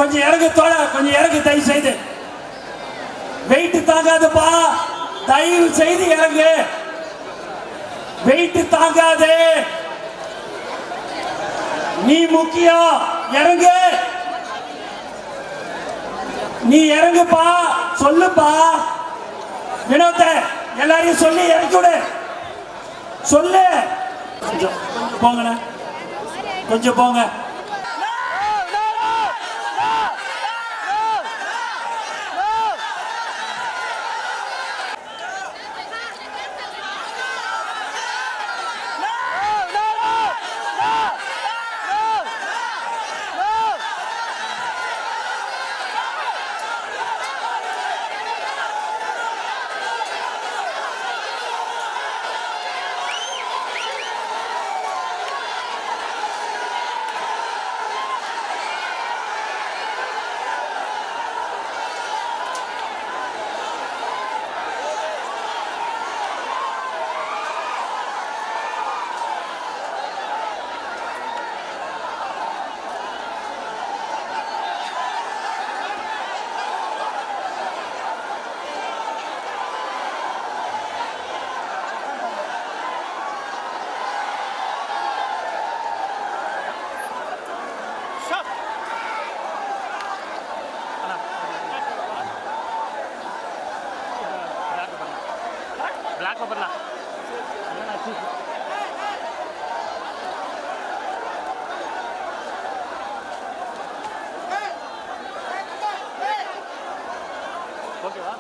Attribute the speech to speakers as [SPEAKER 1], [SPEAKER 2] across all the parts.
[SPEAKER 1] கொஞ்சம் இறங்கு தோழ, கொஞ்சம் இறங்கு தயவு செய்து. வெயிட் தாங்காதுப்பா, தயவு செய்து இறங்கு. வெயிட் தாங்காது, நீ முக்கியம், இறங்கு. நீ இறங்குப்பா, சொல்லுப்பா. வினோத எல்லாரையும் சொல்லி இறக்கி விடு, சொல்லு. கொஞ்சம் போங்கண்ணா, கொஞ்சம் போங்க. ஓகேவா?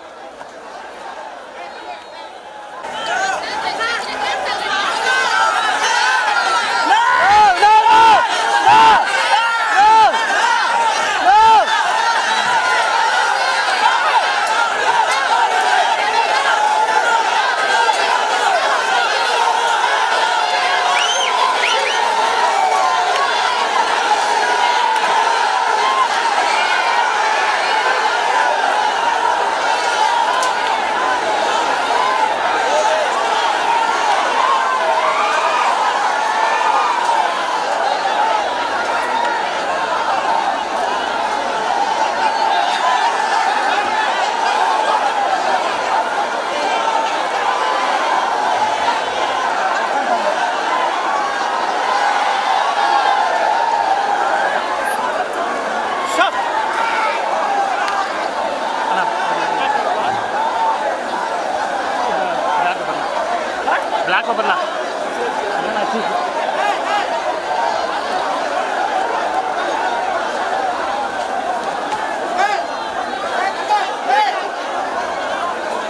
[SPEAKER 1] black open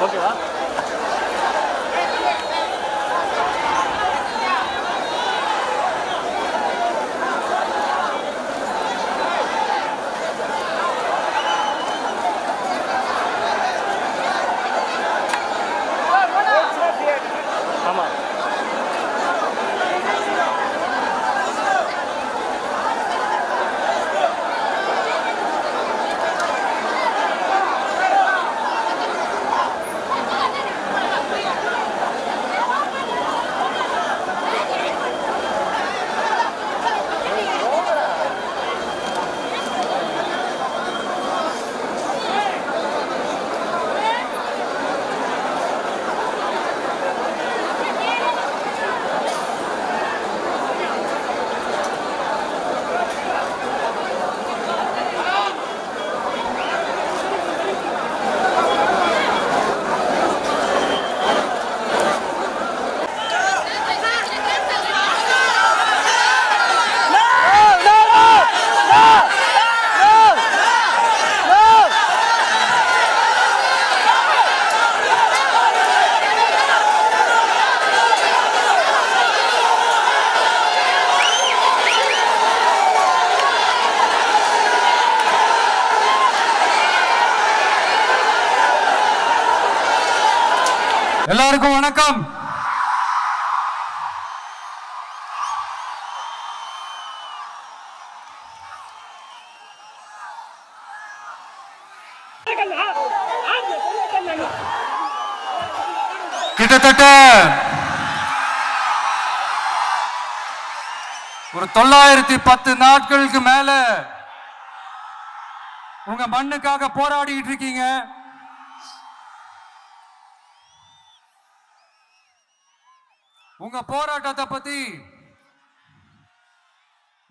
[SPEAKER 1] ஓகேவா? ஆமா
[SPEAKER 2] எல்லாருக்கும் வணக்கம். கிட்டத்தட்ட ஒரு 910 நாட்களுக்கு மேல உங்க மண்ணுக்காக போராடிட்டு இருக்கீங்க. உங்க போராட்டத்தை பத்தி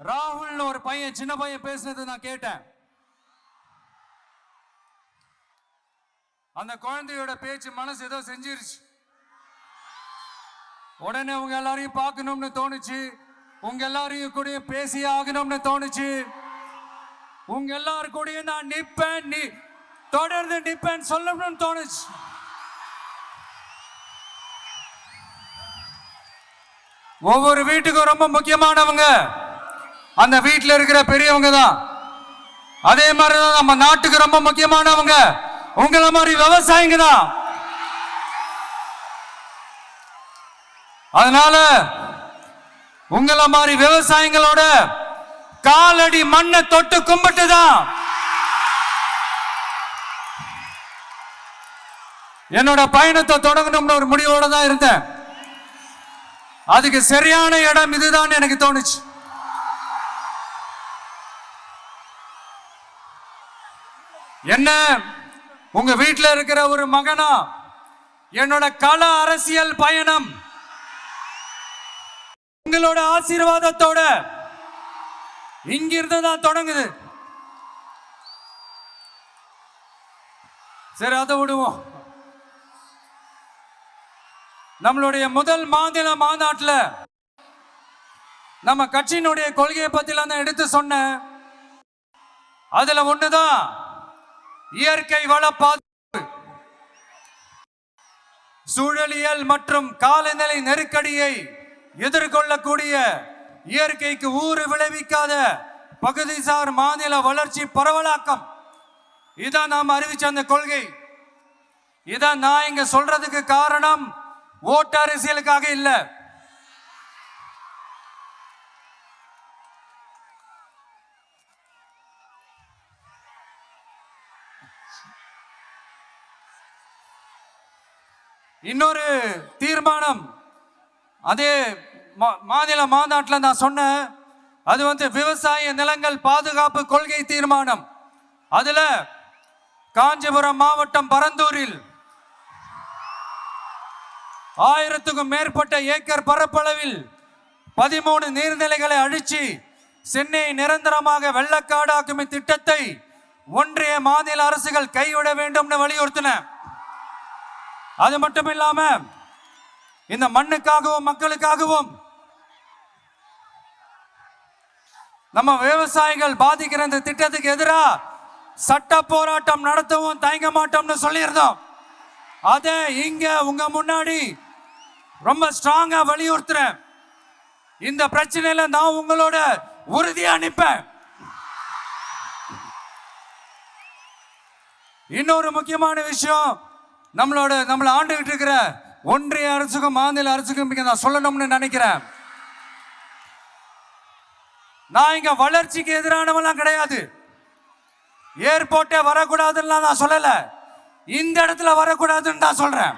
[SPEAKER 2] ராகுல் ஒரு பையன், சின்ன பையன் பேசுனது நான் கேட்டேன். அந்த குழந்தையோட பேச்சு மனசு ஏதோ செஞ்சிருச்சு. உடனே உங்க எல்லாரையும் பார்க்கணும்னு தோணுச்சு, உங்க எல்லாரையும் கூட பேசி ஆகணும்னு தோணுச்சு. உங்க எல்லாரும் கூட நான் நிப்பேன், தொடர்ந்து நிப்பேன் சொல்லணும்னு தோணுச்சு. ஒவ்வொரு வீட்டுக்கும் ரொம்ப முக்கியமானவங்க அந்த வீட்டில் இருக்கிற பெரியவங்க தான். அதே மாதிரிதான் நம்ம நாட்டுக்கு ரொம்ப முக்கியமானவங்க உங்களை மாதிரி விவசாயிங்க தான். அதனால உங்களை மாதிரி விவசாயிகளோட காலடி மண்ணை தொட்டு கும்பிட்டுதான் என்னோட பயணத்தை தொடங்கணும்னு ஒரு முடிவோட தான் இருந்தேன். அதுக்கு சரியான இடம் இதுதான் எனக்கு தோணுச்சு. என்ன உங்க வீட்டில் இருக்கிற ஒரு மகனா என்னோட கள அரசியல் பயணம் உங்களோட ஆசீர்வாதத்தோட இங்கிருந்து தான் தொடங்குது. சரி, அதை விடுவோம். நம்மளுடைய முதல் மாநில மாநாட்டில் நம்ம கட்சியினுடைய கொள்கையை பத்திலாம் தான் எடுத்து சொன்னேன். அதுல ஒண்ணுதான் இயற்கை வள பாதுகாப்பு. சூழலியல் மற்றும் காலநிலை நெருக்கடியை எதிர்கொள்ளக்கூடிய இயற்கைக்கு ஊறு விளைவிக்காத பகுதிசார் மாநில வளர்ச்சி பரவலாக்கம். இதான் நாம் அறிவிச்ச அந்த கொள்கை. இதான் நான் இங்க சொல்றதுக்கு காரணம் ஓட்டு அரசியலுக்காக இல்ல. இன்னொரு தீர்மானம் அதே மாநில மாநாட்டில் நான் சொன்னேன். அது விவசாய நிலங்கள் பாதுகாப்பு கொள்கை தீர்மானம். அதுல காஞ்சிபுரம் மாவட்டம் பரந்தூரில் 1000க்கும் மேற்பட்ட ஏக்கர் பரப்பளவில் 13 நீர்நிலைகளை அழிச்சு சென்னையை நிரந்தரமாக வெள்ளக்காடாக்கும் திட்டத்தை ஒன்றிய மாநில அரசுகள் கைவிட வேண்டும் வலியுறுத்தின. அது மட்டும் இல்லாம இந்த மண்ணுக்காகவும் மக்களுக்காகவும் நம்ம விவசாயிகள் பாதிக்கிற இந்த திட்டத்துக்கு எதிராக சட்ட போராட்டம் நடத்தவும் தயங்க மாட்டோம்னு சொல்லியிருந்தோம். அதை இங்க உங்க முன்னாடி ரொம்ப ஸ்ட்ராங்கா வலியுறுத்துறேன். இந்த பிரச்சனையில நான் உங்களோட உறுதியா நிற்பேன். இன்னொரு முக்கியமான விஷயம், நம்மளை ஆண்டுகிட்டு இருக்கிற ஒன்றிய அரசுக்கும் மாநில அரசுக்கும் நான் சொல்லணும்னு நினைக்கிறேன். நான் இங்க வளர்ச்சிக்கு எதிரானவெல்லாம் கிடையாது. ஏர்போர்ட்டே வரக்கூடாதுன்னு நான் சொல்லல, இந்த இடத்துல வரக்கூடாதுன்னு நான் சொல்றேன்.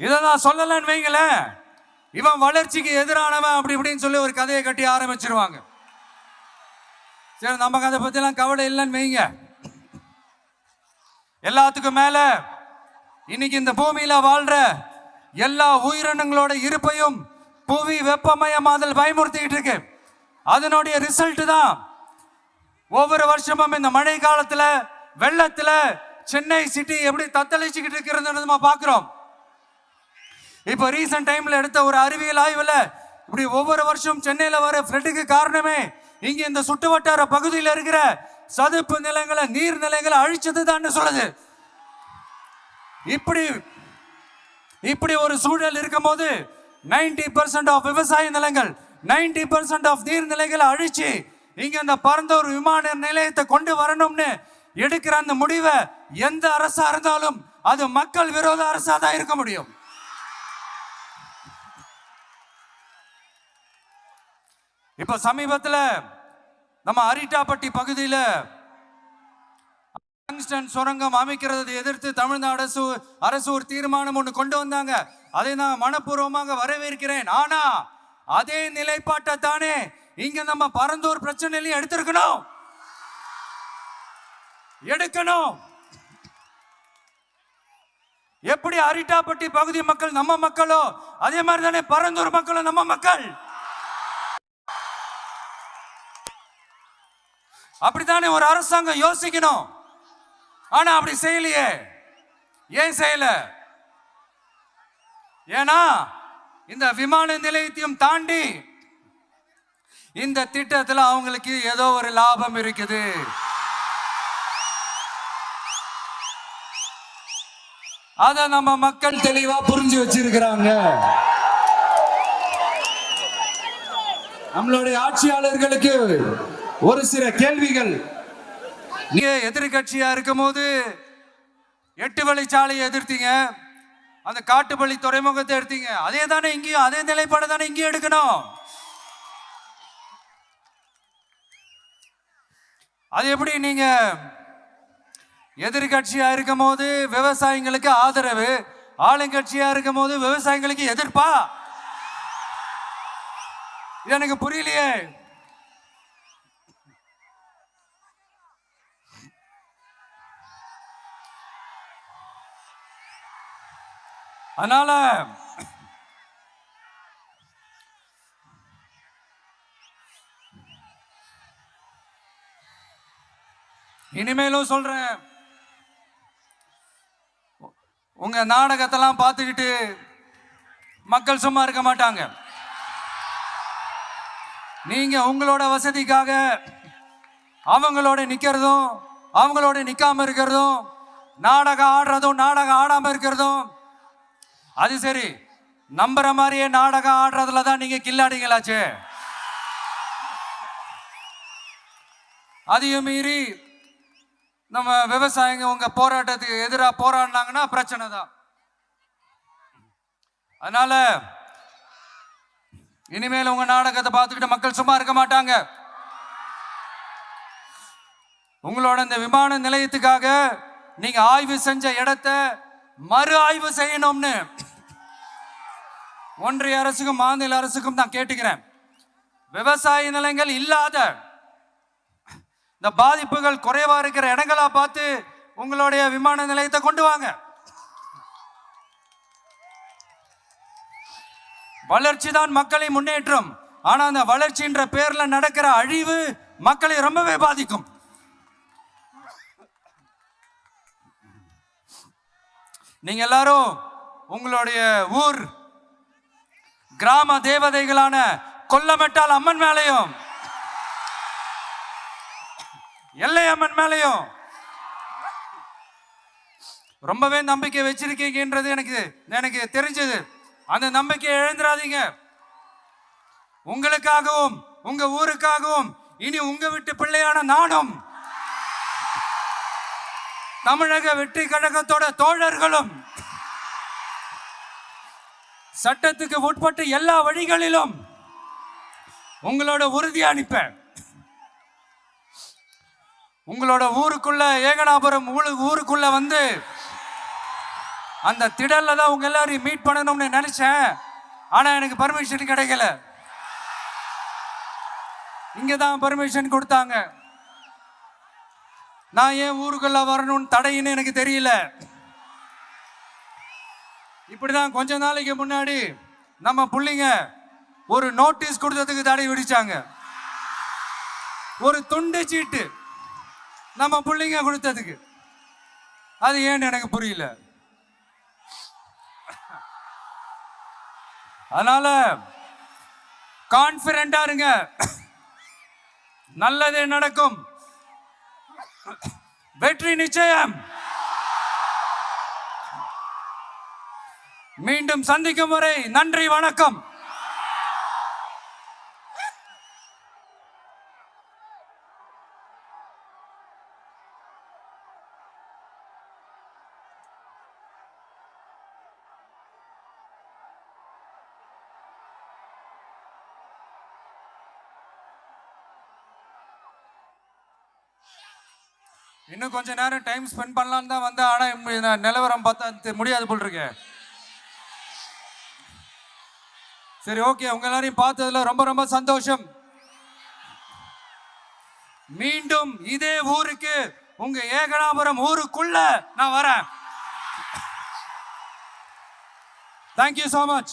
[SPEAKER 2] இதை நான் சொல்லலன்னு வைங்களேன், இவன் வளர்ச்சிக்கு எதிரானவன் அப்படி இப்படின்னு சொல்லி ஒரு கதையை கட்டி ஆரம்பிச்சிருவாங்க. சரி, நமக்கு அதை பத்தி எல்லாம் கவலை இல்லைன்னு வைங்க. எல்லாத்துக்கும் மேல இன்னைக்கு இந்த பூமியில வாழ்ற எல்லா உயிரினங்களோட இருப்பையும் புவி வெப்பமயமாதல் பயமுறுத்திட்டு இருக்கு. அதனுடைய ரிசல்ட் தான் ஒவ்வொரு வருஷமும் இந்த மழை காலத்துல வெள்ளத்துல சென்னை சிட்டி எப்படி தத்தளிச்சுக்கிட்டு இருக்கிறது நம்ம பாக்குறோம். இப்ப ரீசன்ட் டைம்ல எடுத்த ஒரு அறிவியல் ஆய்வுல இப்படி ஒவ்வொரு வருஷம் சென்னையில வர ஃப்ளட்டுக்கு காரணமே இங்க இந்த சுற்றுவட்டார பகுதியில் இருக்கிற சதுப்பு நிலங்களை நீர்நிலைகளை அழிச்சது தான் சொல்லுது. இப்படி ஒரு சூழல் இருக்கும் போது 90% ஆஃப் விவசாய நிலங்கள் 90% ஆஃப் நீர்நிலைகளை அழிச்சு இங்க இந்த பரந்தூர் விமான நிலையத்தை கொண்டு வரணும்னு எடுக்கிற அந்த முடிவை எந்த அரசா இருந்தாலும் அது மக்கள் விரோத அரசா தான் இருக்க முடியும். இப்ப சமீபத்தில் நம்ம அரிட்டாப்பட்டி பகுதியில் சுரங்கம் அமைக்கிறதை எதிர்த்து தமிழ்நாடு அரசு ஒரு தீர்மானம் ஒன்று கொண்டு வந்தாங்க. அதை நான் மனப்பூர்வமாக வரவேற்கிறேன். ஆனா அதே நிலைப்பாட்டை தானே இங்க நம்ம பரந்தூர் பிரச்சனையிலையும் எடுத்திருக்கணும், எடுக்கணும். எப்படி அரிட்டாப்பட்டி பகுதி மக்கள் நம்ம மக்களோ அதே மாதிரி தானே பரந்தூர் மக்களும் நம்ம மக்கள். அப்படித்தானே ஒரு அரசாங்கம் யோசிக்கணும். ஆனா அப்படி செய்யலையே. ஏன் செய்யல? ஏன்னா இந்த விமான நிலையத்தையும் தாண்டி இந்த திட்டத்தில் அவங்களுக்கு ஏதோ ஒரு லாபம் இருக்குது. அத நம்ம மக்கள் தெளிவா புரிஞ்சு வச்சிருக்கிறாங்க. நம்மளுடைய ஆட்சியாளர்களுக்கு ஒரு சில கேள்விகள். நீங்க எதிர்கட்சியா இருக்கும் போது 8 வழிச்சாலையை எதிர்த்தீங்க, அந்த காட்டுப்பள்ளி துறைமுகத்தை எடுத்தீங்க. அதே தானே இங்கேயும், அதே நிலைப்பாடு தானே இங்கேயும் எடுக்கணும். அது எப்படி நீங்க எதிர்கட்சியா இருக்கும் போது விவசாயிகளுக்கு ஆதரவு, ஆளுங்கட்சியா இருக்கும் போது விவசாயிகளுக்கு எதிர்ப்பா? இது எனக்கு புரியலையே. அதனால இனிமேலும் சொல்றேன், உங்க நாடகத்தெல்லாம் பார்த்துக்கிட்டு மக்கள் சும்மா இருக்க மாட்டாங்க. நீங்க உங்களோட வசதிக்காக அவங்களோட நிக்கிறதும் அவங்களோட நிக்காம இருக்கிறதும், நாடகம் ஆடுறதும் நாடகம் ஆடாம இருக்கிறதும், அது சரி. நம்புற மாதிரியே நாடகம் ஆடுறதுல தான் நீங்க கில்லாடிங்களாச்சு. அதையும் மீறி நம்ம விவசாயிங்க உங்க போராட்டத்துக்கு எதிராக போராடினாங்கன்னா பிரச்சனை தான். அதனால இனிமேல் உங்க நாடகத்தை பார்த்துக்கிட்டு மக்கள் சும்மா இருக்க மாட்டாங்க. உங்களோட இந்த விமான நிலையத்துக்காக நீங்க ஆய்வு செஞ்ச இடத்தை மறு ஆய்வு செய்யணும்னு ஒன்றிய அரசுக்கும் மாநில அரசுக்கும் நான் கேட்டுக்கிறேன். விவசாய நிலங்கள் இல்லாத இந்த பாதிப்புகள் குறைவா இருக்கிற இடங்களா பார்த்து உங்களுடைய விமான நிலையத்தை கொண்டு வாங்க. வளர்ச்சி தான் மக்களை முன்னேற்றம். ஆனா அந்த வளர்ச்சின்ற பேர்ல நடக்கிற அழிவு மக்களை ரொம்பவே பாதிக்கும். நீங்க எல்லாரும் உங்களுடைய ஊர் கிராம தேவதைகளான கொல்லமெட்டால் அம்மன் மேலையும் எல்லை அம்மன் மேலையும் ரொம்பவே நம்பிக்கை வச்சிருக்கீங்கன்றது எனக்கு தெரிஞ்சது. அந்த நம்பிக்கையை இழந்துடாதீங்க. உங்களுக்காகவும் உங்க ஊருக்காகவும் இனி உங்க வீட்டு பிள்ளையான நானும் தமிழக வெற்றி கழகத்தோட தோழர்களும் சட்டத்துக்கு உட்பட்டு எல்லா வழிகளிலும் உங்களோட உறுதி அனுப்பேன். உங்களோட ஊருக்குள்ள ஏகனாபுரம் ஊருக்குள்ள வந்து அந்த திடல்ல தான் உங்க எல்லாரையும் மீட் பண்ணணும்னு நினைச்சேன். ஆனா எனக்கு பர்மிஷன் கிடைக்கல. இங்கதான் பர்மிஷன் கொடுத்தாங்க. நான் ஏன் ஊருக்குள்ள வரணும்னு தடையின்னு எனக்கு தெரியல. இப்படிதான் கொஞ்ச நாளைக்கு முன்னாடி நம்ம புள்ளிங்க ஒரு நோட்டீஸ் கொடுத்ததுக்கு தடை விதிச்சாங்க. ஒரு துண்டு சீட்டு நம்ம புள்ளிங்க கொடுத்ததுக்கு. அது ஏன்னு எனக்கு புரியல. அதனால கான்பிடண்டா இருங்க, நல்லதே நடக்கும், வெற்றி நிச்சயம். மீண்டும் சந்திக்கும் வரை நன்றி, வணக்கம். இன்னும் கொஞ்ச நேரம் டைம் ஸ்பெண்ட் பண்ணலான்னு தான் வந்தேன். ஆனா நிலவரம் பார்த்தா முடியாது போல் இருக்கு. சரி, ஓகே. உங்க எல்லாரையும் பார்த்ததுல ரொம்ப ரொம்ப சந்தோஷம். மீண்டும் இதே ஊருக்கு, உங்க ஏகனாபுரம் ஊருக்குள்ள நான் வரேன். Thank you so much.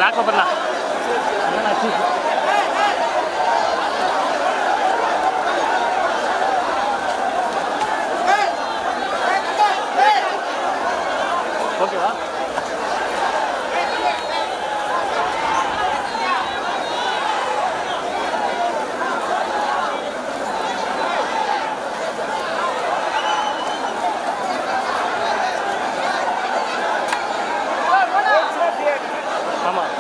[SPEAKER 3] பிளாக் பேப்பர்லாம் ஓகேவா? ஆமாம்